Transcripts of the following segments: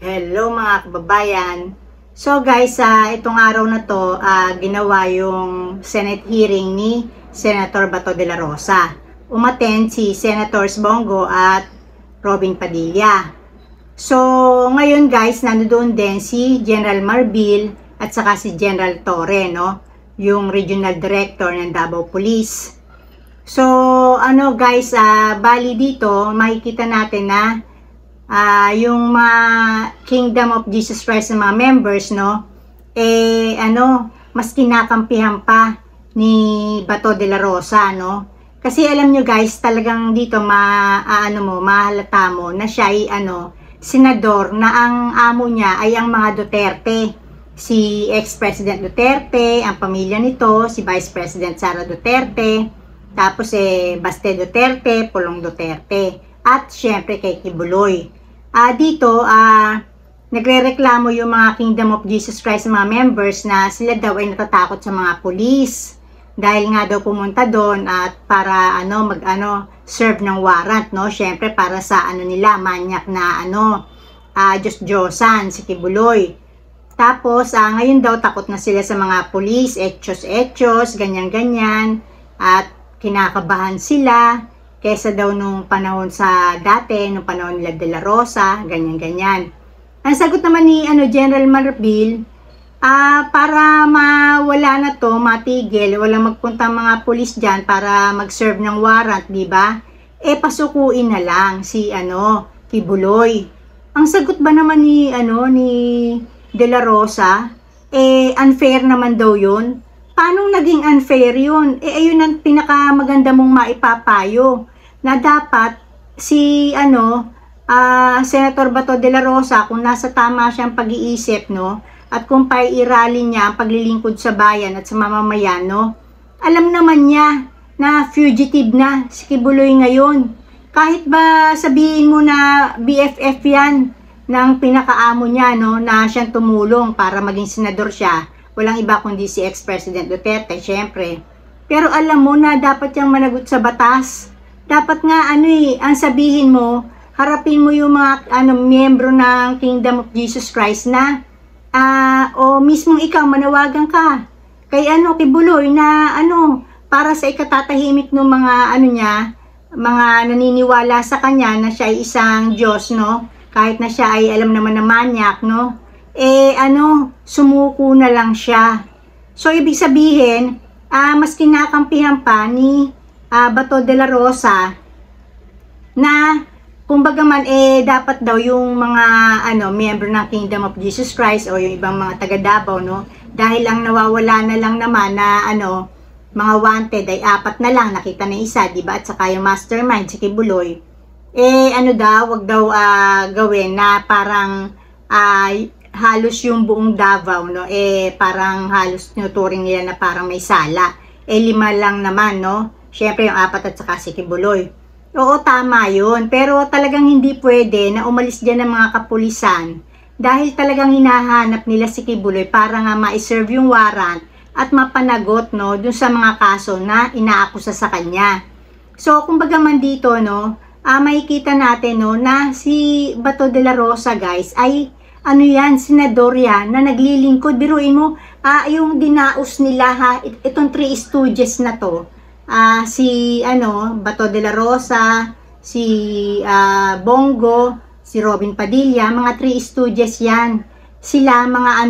Hello mga kababayan. So guys, itong araw na to, ginawa yung Senate hearing ni Senator Bato de la Rosa. Umattend si Senators Bongo at Robin Padilla. So ngayon guys, nandoon din si General Marbil at saka si General Torre, no? Yung Regional Director ng Davao Police. So guys, bali dito makikita natin na yung mga Kingdom of Jesus Christ ng mga members, no, mas kinakampihan pa ni Bato de la Rosa, no, kasi alam nyo guys, talagang dito mahalata mo na siya ay senador na ang amo niya ay ang mga Duterte, si ex-president Duterte, ang pamilya nito, si Vice President Sara Duterte, tapos Baste Duterte, Pulong Duterte, at syempre kay Kibuloy. Dito, nagrereklamo yung mga Kingdom of Jesus Christ mga members na sila daw ay natatakot sa mga pulis. Dahil nga daw pumunta doon at para serve ng warrant, no? Syempre para sa nila, manyak na Diyos-Diyosan, si Kibuloy. Tapos, ngayon daw takot na sila sa mga pulis, etchos, ganyan-ganyan. At kinakabahan sila. Kesa daw nung panahon sa dati, nung panahon nila De La Rosa, ganyan-ganyan. Ang sagot naman ni General Marbil, para mawala na to, matigil, wala magpunta mga pulis dyan para mag-serve ng warrant, di ba? Pasukuin na lang si Kibuloy. Ang sagot ba naman ni De La Rosa, unfair naman daw yun. Paano naging unfair yun? Ayun ang pinakamaganda mong maipapayo na dapat si Senator Bato de la Rosa, kung nasa tama siyang pag-iisip, no, at kung paiirali niya ang paglilingkod sa bayan at sa mamamayan, no, alam naman niya na fugitive na si Kibuloy ngayon. Kahit ba sabihin mo na BFF yan ng pinakaamo niya, no, na siyang tumulong para maging senador siya, walang iba kundi si ex-president Duterte, syempre. Pero alam mo na dapat yung managot sa batas. Dapat nga ang sabihin mo, harapin mo yung mga miyembro ng Kingdom of Jesus Christ na o mismong ikaw manawagan ka kay Kibuloy na para sa ikatatahimik ng mga mga naniniwala sa kanya na siya ay isang Diyos, no? Kahit na siya ay alam naman na manyak, no? Sumuko na lang siya. So ibig sabihin, mas kinakampihan pa ni Bato de la Rosa na kumbaga man dapat daw yung mga miyembro ng Kingdom of Jesus Christ o yung ibang mga taga Davao, no, dahil ang nawawala na lang naman na mga wanted ay 4 na lang, nakita na isa, di ba, at saka yung mastermind si Kibuloy, wag daw gawin na parang halos yung buong Davao, no, parang halos tinuturing nila na parang may sala, 5 lang naman, no. Siyempre yung 4 at saka si Kibuloy. Oo, tama yun. Pero talagang hindi pwede na umalis dyan ng mga kapulisan dahil talagang hinahanap nila si Kibuloy para nga ma-serve yung warrant at mapanagot, no, dun sa mga kaso na inaakusa sa kanya. So, kumbaga man dito, no, makikita natin, no, na si Bato de la Rosa, guys, ay senador yan na naglilingkod. Biruin mo, yung dinaos nila, itong 3 stooges na to, si Bato de la Rosa, si Bongo, si Robin Padilla, mga 3 stooges yan. Sila, mga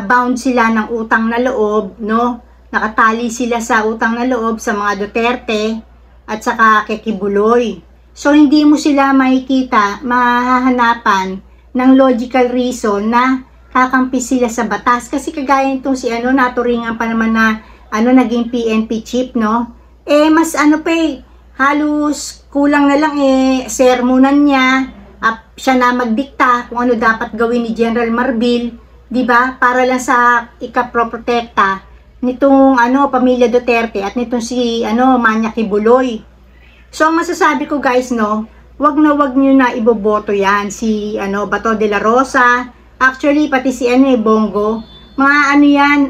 bound sila ng utang na loob, no? Nakatali sila sa utang na loob sa mga Duterte at saka kay Kibuloy. So, hindi mo sila makikita, mahahanapan ng logical reason na kakampi sila sa batas. Kasi kagaya itong si naturingan pa naman na naging PNP chief, no? Mas halos kulang na lang sermonan niya, siya na magdikta kung ano dapat gawin ni General Marbil, di ba? Para lang sa ikaprotekta nitong pamilya Duterte at nitong si Manya Kibuloy. So ang masasabi ko guys, no, wag niyo na iboboto yan si Bato de la Rosa. Actually pati si Bongo, mga yan,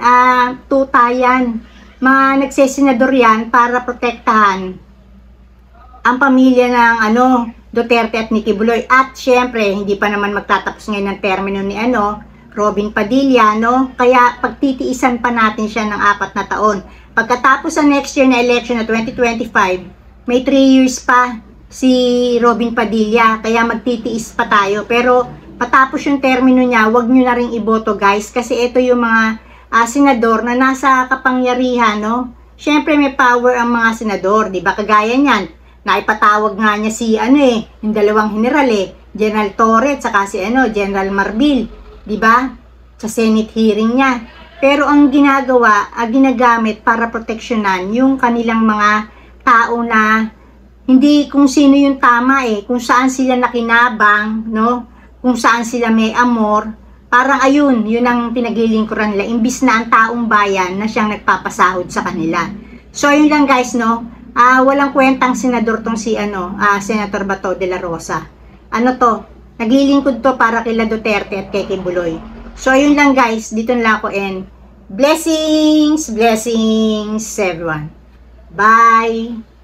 tuta yan, mga nagsesenador yan para protektahan ang pamilya ng Duterte at Nikki Buloy. At syempre, hindi pa naman magtatapos ngayon ng termino ni Robin Padilla, no? Kaya pagtitiisan pa natin siya ng 4 na taon. Pagkatapos sa next year na election na 2025, may 3 years pa si Robin Padilla, kaya magtitiis pa tayo. Pero patapos yung termino niya, wag nyo na ring iboto guys, kasi ito yung mga senador na nasa kapangyarihan, no? Syempre may power ang mga senador, di ba? Kagaya niyan, naipatawag nga niya si yung dalawang general General Torre at saka si General Marbil, di ba? Sa Senate hearing niya. Pero ang ginagawa, ginagamit para proteksyonan yung kanilang mga tao na hindi kung sino yung tama kung saan sila nakinabang, no? Kung saan sila may amor. Parang ayun, yun ang pinaglilingkuran nila, imbis na ang taong bayan na siyang nagpapasahod sa kanila. So yun lang guys, no? Walang kwentang senador tong si Senator Bato de la Rosa. Naglilingkod to para kila Duterte at kay Buloy. So ayun lang guys, dito na lang ako, and blessings everyone. Bye!